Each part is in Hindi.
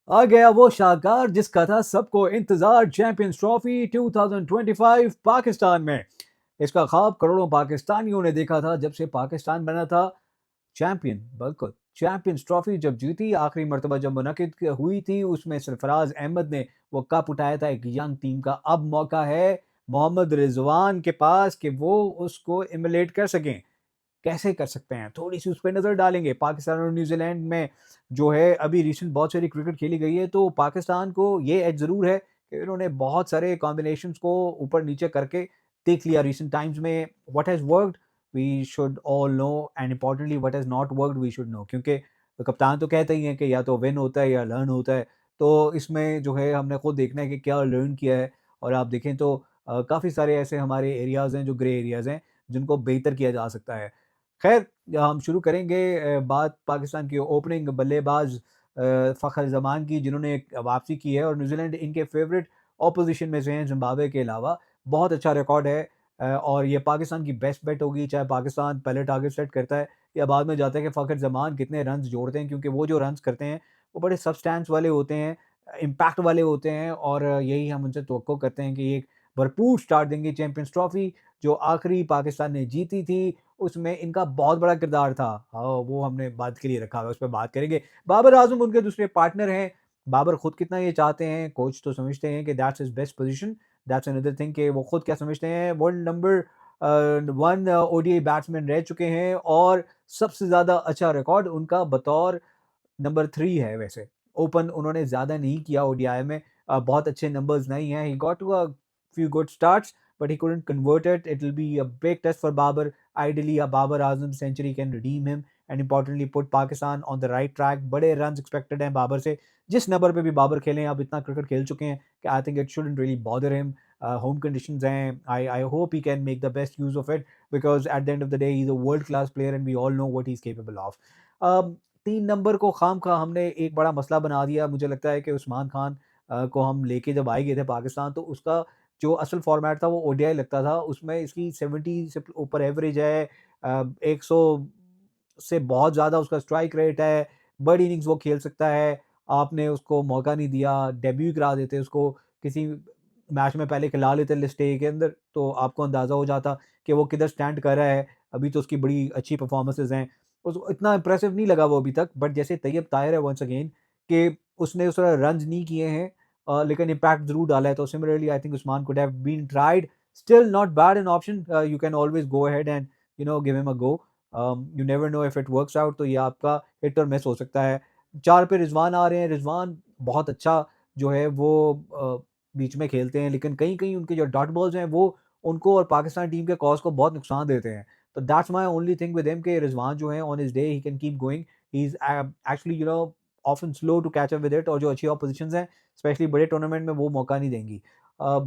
आ गया वो शाहकार जिसका था सबको इंतजार। चैंपियंस ट्रॉफी 2025 पाकिस्तान में। इसका ख्वाब करोड़ों पाकिस्तानियों ने देखा था जब से पाकिस्तान बना था चैंपियन। बिल्कुल, चैंपियंस ट्रॉफी जब जीती, आखिरी मरतबा जब मुनक़िद हुई थी, उसमें सरफराज अहमद ने वो कप उठाया था एक यंग टीम का। अब मौका है मोहम्मद रिजवान के पास कि वो उसको इमुलेट कर सकें। कैसे कर सकते हैं? थोड़ी-सी उस पे नज़र डालेंगे। पाकिस्तान और न्यूज़ीलैंड में जो है अभी रिसेंट बहुत सारी क्रिकेट खेली गई है, तो पाकिस्तान को ये एज ज़रूर है कि इन्होंने बहुत सारे कॉम्बिनेशंस को ऊपर-नीचे करके देख लिया रिसेंट टाइम्स में। What has worked we should all know, and importantly what has not worked we should know, क्योंकि कप्तान तो कहते ही हैं कि या तो विन होता है या लर्न होता है। तो इसमें जो है हमने खुद देखना है कि क्या लर्न किया है। और आप देखें तो काफ़ी सारे ऐसे हमारे एरियाज़ हैं जो ग्रे एरियाज़ हैं, जिनको बेहतर किया जा सकता है। खैर, हम शुरू करेंगे बात पाकिस्तान की ओपनिंग बल्लेबाज फ़खर ज़मान की, जिन्होंने एक वापसी की है और न्यूज़ीलैंड इनके फ़ेवरेट ऑपोज़िशन में से हैं ज़िम्बाब्वे के अलावा। बहुत अच्छा रिकॉर्ड है और ये पाकिस्तान की बेस्ट बेट होगी, चाहे पाकिस्तान पहले टारगेट सेट करता है या बाद में जाता है कि फ़खर ज़मान कितने रन्स जोड़ते हैं, क्योंकि वो जो रन्स करते हैं, वो बड़े सब्सटेंस वाले होते हैं, इम्पैक्ट वाले होते हैं और यही हम उनसे तवक्को करते हैं कि ये एक भरपूर स्टार्ट देंगे। चैंपियंस ट्रॉफ़ी जो आखिरी पाकिस्तान ने जीती थी, उसमें इनका बहुत बड़ा किरदार था। हाँ, वो हमने बात के लिए रखा हुआ है, उस पे बात करेंगे। बाबर आज़म उनके दूसरे पार्टनर हैं। बाबर खुद कितना ये चाहते हैं, कोच तो समझते हैं कि that's his best position. That's another thing कि वो खुद क्या समझते हैं। वर्ल्ड नंबर 1 ओडीआई बैट्समैन रह चुके हैं और सबसे ज़्यादा अच्छा रिकॉर्ड उनका बतौर नंबर 3 है वैसे। ओपन उन्होंने ज़्यादा नहीं किया ओडीआई में, बहुत अच्छे नंबर्स नहीं हैं। He got to a few good starts, but he couldn't convert it. It will be a big test for Babar. Ideally, a Babar Azam century can redeem him and importantly put Pakistan on the right track. बड़े runs expected हैं बाबर से। जिस नंबर पे भी बाबर खेलें, अब इतना क्रिकेट खेल चुके हैं कि I think it shouldn't really bother him. Home conditions हैं। I hope he can make the best use of it because at the end of the day he's a world class player and we all know what he's capable of. Um, 3 number को खामखा हमने एक बड़ा मसला बना दिया। मुझे लगता है कि उस्मान खान को हम लेके जब आए गए थे पाकिस्तान, तो उसका जो असल फॉर्मेट था वो ओडीआई लगता था। उसमें इसकी 70 से ऊपर एवरेज है, 100 से बहुत ज़्यादा उसका स्ट्राइक रेट है, बड़ी इनिंग्स वो खेल सकता है। आपने उसको मौका नहीं दिया, डेब्यू करा देते उसको, किसी मैच में पहले खिला लेते लिस्ट ए के अंदर, तो आपको अंदाज़ा हो जाता कि वो किधर स्टैंड कर रहा है। अभी तो उसकी बड़ी अच्छी परफॉर्मेंसेज़ हैं। उसको इतना इम्प्रेसिव नहीं लगा वो अभी तक, बट जैसे तैयब ताहिर है वंस अगेन कि उसने उस तरह रन्स नहीं किए हैं, लेकिन इम्पैक्ट ज़रूर डाला है। तो similarly I think Usman could have been tried, still not bad an option. You can always go ahead and give him a go. You never know if it works out, तो ये आपका हिट और मिस हो सकता है। 4 पे रिजवान आ रहे हैं। रिजवान बहुत अच्छा जो है वो बीच में खेलते हैं, लेकिन कहीं-कहीं उनके जो डॉट बॉल्स हैं वो उनको और पाकिस्तान टीम के कॉज़ को बहुत नुकसान देते हैं। तो that's my only thing with him कि रिजवान जो है on his day he can keep going. He is actually often slow to catch up with it, और जो अच्छी ऑपोजिशंस हैं स्पेशली बड़े टूर्नामेंट में वो मौका नहीं देंगी। अ,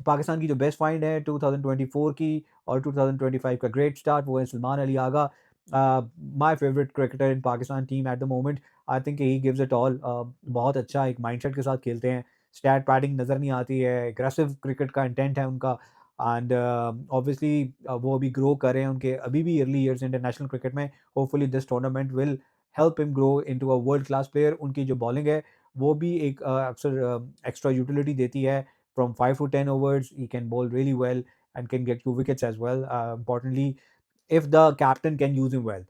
पाकिस्तान की जो बेस्ट फाइंड है 2024 की और 2025 का ग्रेट स्टार्ट, वो है Salman Ali Agha. My favourite cricketer in Pakistan team at the moment. I think he gives it all. बहुत अच्छा एक माइंडसेट के साथ खेलते हैं। स्टैट पैडिंग नज़र नहीं आती है, एग्रेसिव क्रिकेट का इंटेंट है उनका। एंड ऑब्वियसली वो अभी ग्रो कर रहे हैं, उनके अभी भी अर्ली ईयर्स इंटरनेशनल क्रिकेट में। Hopefully this tournament will help him grow into a world class player. उनकी जो बॉलिंग है वो भी एक अक्सर एक्स्ट्रा यूटिलिटी देती है। From 5 to 10 overs he can bowl really well and can get 2 wickets as well. Importantly if the captain can use him well.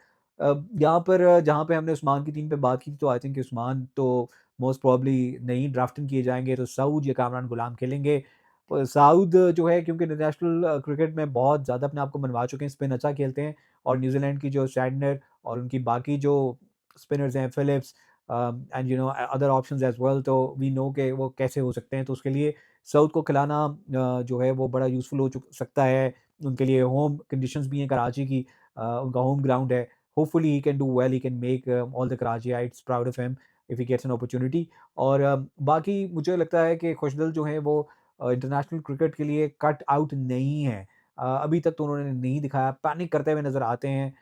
यहाँ पर जहाँ पे हमने उस्मान की टीम पे बात की थी, तो आई थिंक उस्मान तो मोस्ट प्रोबेबली नहीं ड्राफ्ट इन किए जाएँगे, तो सऊद या कामरान गुलाम खेलेंगे। सऊद जो है क्योंकि इंटरनेशनल क्रिकेट में बहुत ज़्यादा अपने आप को मनवा चुके हैं, स्पिन अच्छा खेलते हैं, और न्यूज़ीलैंड की जो सैडनर और उनकी बाकी जो स्पिनर्स हैं Phillips and other options as well, तो वी नो कि वो कैसे हो सकते हैं। तो उसके लिए सऊद को खिलाना जो है वो बड़ा यूज़फुल हो सकता है। उनके लिए होम कंडीशंस भी हैं कराची की, उनका होम ग्राउंड है। Hopefully he can do well, he can make all the Karachiites proud of him if he gets an opportunity. और बाकी मुझे लगता है कि खुशदल जो हैं वो इंटरनेशनल क्रिकेट के लिए कट आउट नहीं है। अभी तक तो उन्होंने नहीं दिखाया, पैनिक करते हुए नज़र आते हैं।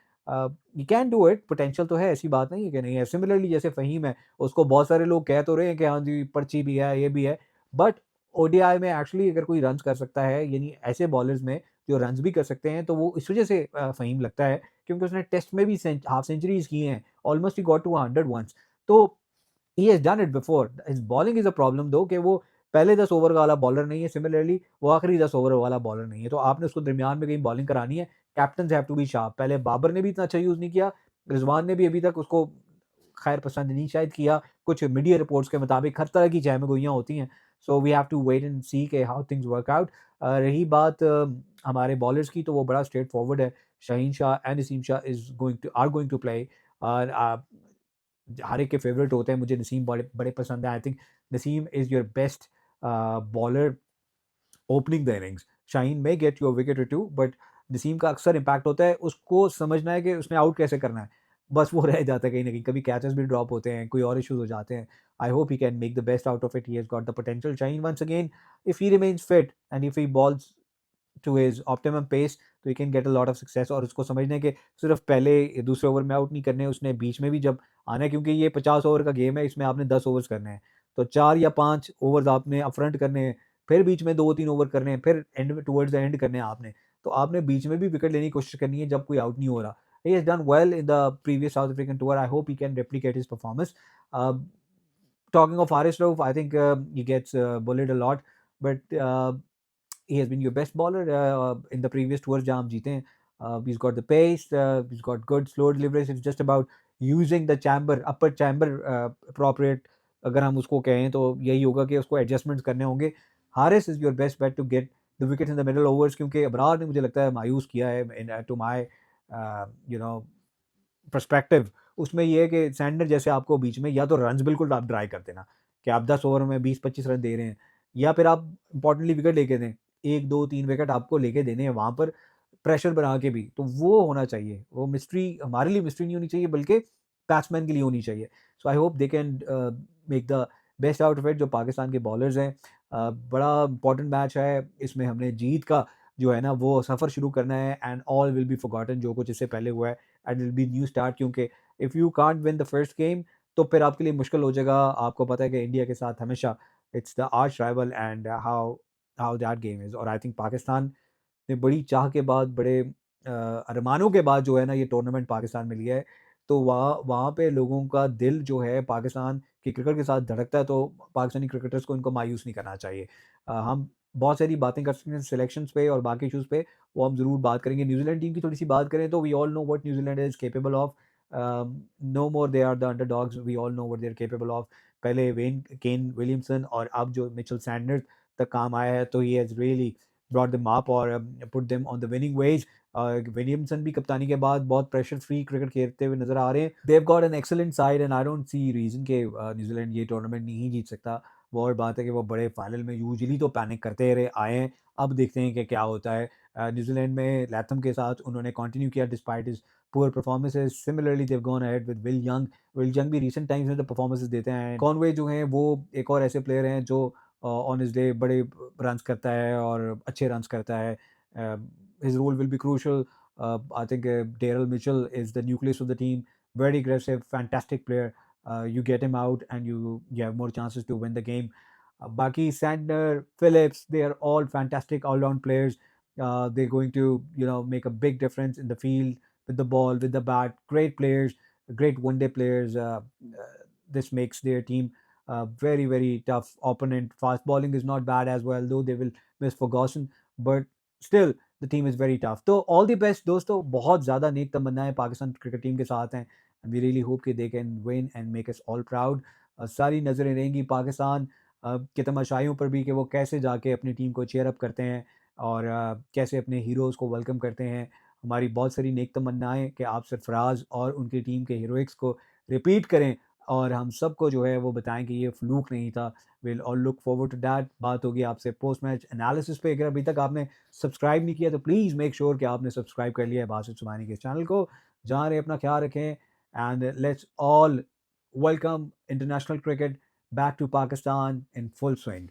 ही कैन डू इट, पोटेंशियल तो है, ऐसी बात नहीं है कि नहीं है। सिमिलरली जैसे फ़हीम है, उसको बहुत सारे लोग कह तो रहे हैं कि हाँ जी, पर्ची भी है, ये भी है, बट ओडीआई में एक्चुअली अगर कोई रन्स कर सकता है, यानी ऐसे बॉलर्स में जो रन्स भी कर सकते हैं, तो वो इस वजह से फ़हीम लगता है क्योंकि उसने टेस्ट में भी हाफ सेंचुरीज़ की हैं। Almost he got to 100 ones. तो he has done it before. His bowling is a problem though कि वो पहले 10 ओवर वाला बॉलर नहीं है, सिमिलरली वो आखिरी 10 ओवर वाला बॉलर नहीं है। तो आपने उसको दरमियान में कहीं बॉलिंग करानी है, captains have to be sharp. पहले बाबर ने भी इतना अच्छा यूज़ नहीं किया, रिज़वान ने भी अभी तक उसको खैर पसंद नहीं शायद किया। कुछ मीडिया रिपोर्ट्स के मुताबिक हर तरह की चहमगोइयाँ होती हैं। So we have to wait and see के हाउ थिंग्स वर्क आउट। रही बात हमारे बॉलर्स की, तो वो बड़ा स्ट्रेट फॉरवर्ड है। Shaheen Shah and Naseem Shah are going to play. और हर एक के फेवरेट होते हैं। मुझे नसीम बड़े बड़े पसंद है। I think Naseem is your best bowler opening the innings. Shaheen में गेट योर विकेट और टू, बट नसीम का अक्सर इम्पैक्ट होता है। उसको समझना है कि उसने आउट कैसे करना है, बस वो रह जाता है कहीं ना कहीं। कभी कैचेस भी ड्रॉप होते हैं, कोई और इश्यूज हो जाते हैं। I hope he can make the best out of it. He has got the potential. Shaheen once again, if he remains fit and if he bowls to his optimum pace, तो he can get a lot of success. और उसको समझना है कि सिर्फ पहले दूसरे ओवर में आउट नहीं करने, उसने बीच में भी जब आना है, क्योंकि ये 50 ओवर का गेम है, इसमें आपने 10 ओवर्स करने हैं। तो 4 या 5 ओवर्स आपने अपफ्रंट करने हैं, फिर बीच में 2-3 ओवर करने हैं, फिर एंड में टुवर्ड्स द एंड करने हैं आपने। तो आपने बीच में भी विकेट लेने की कोशिश करनी है जब कोई आउट नहीं हो रहा। ही has done well in the previous south African tour. I hope he can replicate his performance. Talking of Haris Rauf, I think he gets bullied a lot, but he has been your best bowler in the previous tours जहाँ हम जीते हैं. He's got the pace, he's got good slow deliveries. It's just about using the chamber, upper chamber appropriate. अगर हम उसको कहें तो यही होगा कि उसको एडजस्टमेंट्स करने होंगे. Haris is your best bet to get the wicket in the middle overs, क्योंकि अबरार ने मुझे लगता है मायूस किया है to my you know perspective. उसमें ये है कि सैंडनर जैसे आपको बीच में या तो रन्स बिल्कुल आप ड्राई कर देना कि आप 10 ओवर में 20-25 रन दे रहे हैं, या फिर आप इंपॉर्टेंटली विकेट लेके दें। 1, 2, 3 विकेट आपको लेके देने हैं वहाँ पर, प्रेशर बना के भी। तो वो होना चाहिए। वो मिस्ट्री हमारे लिए मिस्ट्री नहीं होनी चाहिए, बल्कि बैट्समैन के लिए होनी चाहिए। So I hope they can make the best out of it, जो पाकिस्तान के बॉलर्स हैं। बड़ा इंपॉर्टेंट मैच है। इसमें हमने जीत का जो है ना वो सफ़र शुरू करना है, and all will be forgotten जो कुछ इससे पहले हुआ है, and will be new start. क्योंकि if you can't win the first game, तो फिर आपके लिए मुश्किल हो जाएगा। आपको पता है कि इंडिया के साथ हमेशा it's the arch rival, and how how that game is. और आई थिंक पाकिस्तान ने बड़ी चाह के बाद, बड़े अरमानों के बाद जो है ना ये टूर्नामेंट पाकिस्तान में लिया है। तो वहाँ वहाँ पे लोगों का दिल जो है पाकिस्तान के क्रिकेट के साथ धड़कता है। तो पाकिस्तानी क्रिकेटर्स को इनको मायूस नहीं करना चाहिए। हम बहुत सारी बातें कर सकते हैं सिलेक्शंस पे और बाकी इश्यूज़ पे, वो हम ज़रूर बात करेंगे। न्यूज़ीलैंड टीम की थोड़ी-सी बात करें तो we all know what New Zealand is capable of. No more they are the underdogs, we all know what they are capable of. पहले वेन केन विलियमसन और अब जो मिचेल सैंडनर्स तक काम आया है, तो he has really brought them up और put them on the winning ways. Williamson भी कप्तानी के बाद बहुत प्रेशर फ्री क्रिकेट खेलते हुए नज़र आ रहे हैं। They have got an excellent side, and I don't see reason कि न्यूज़ीलैंड ये टूर्नामेंट नहीं जीत सकता। वो और बात है कि वो बड़े फाइनल में यूजुअली तो पैनिक करते रहे आए हैं। अब देखते हैं कि क्या होता है। न्यूज़ीलैंड में लैथम के साथ उन्होंने कंटिन्यू किया despite his poor performances. Similarly they have gone ahead with will young. Will young भी रीसेंट टाइम्स में तो परफॉर्मेंसेस देते हैं। कॉनवे जो हैं वो एक और ऐसे प्लेयर हैं जो ऑन हिज डे बड़े रन्स करता है और अच्छे रन्स करता है। His role will be crucial. I think Daryl Mitchell is the nucleus of the team. Very aggressive, fantastic player. You get him out and you have more chances to win the game. Baki, Sandner, Phillips, they are all fantastic all-round players. They're going to, make a big difference in the field with the ball, with the bat. Great players, great one-day players. This makes their team very, very tough opponent. Fast bowling is not bad as well, though they will miss Ferguson, but still the team is very tough. तो all the best दोस्तों, बहुत ज़्यादा नेक तमन्नाएं पाकिस्तान क्रिकेट टीम के साथ हैं। We really hope कि they can win and make us all proud. सारी नज़रें रहेंगी पाकिस्तान के तमाशाइयों पर भी कि वो कैसे जाके अपनी टीम को चेयर अप करते हैं और कैसे अपने हीरोज़ को वेलकम करते हैं। हमारी बहुत सारी नेक तमन्नाएं कि आप सरफराज और उनकी टीम के हीरोइक्स को रिपीट करें और हम सबको जो है वो बताएं कि ये फ्लूक नहीं था। Will all look forward to that. बात होगी आपसे पोस्ट मैच एनालिसिस पे। अगर अभी तक आपने सब्सक्राइब नहीं किया तो प्लीज़ मेक श्योर कि आपने सब्सक्राइब कर लिया है बासित सुमानी के चैनल को। जहाँ रहे अपना ख्याल रखें, and let's all welcome international cricket back to Pakistan in full swing.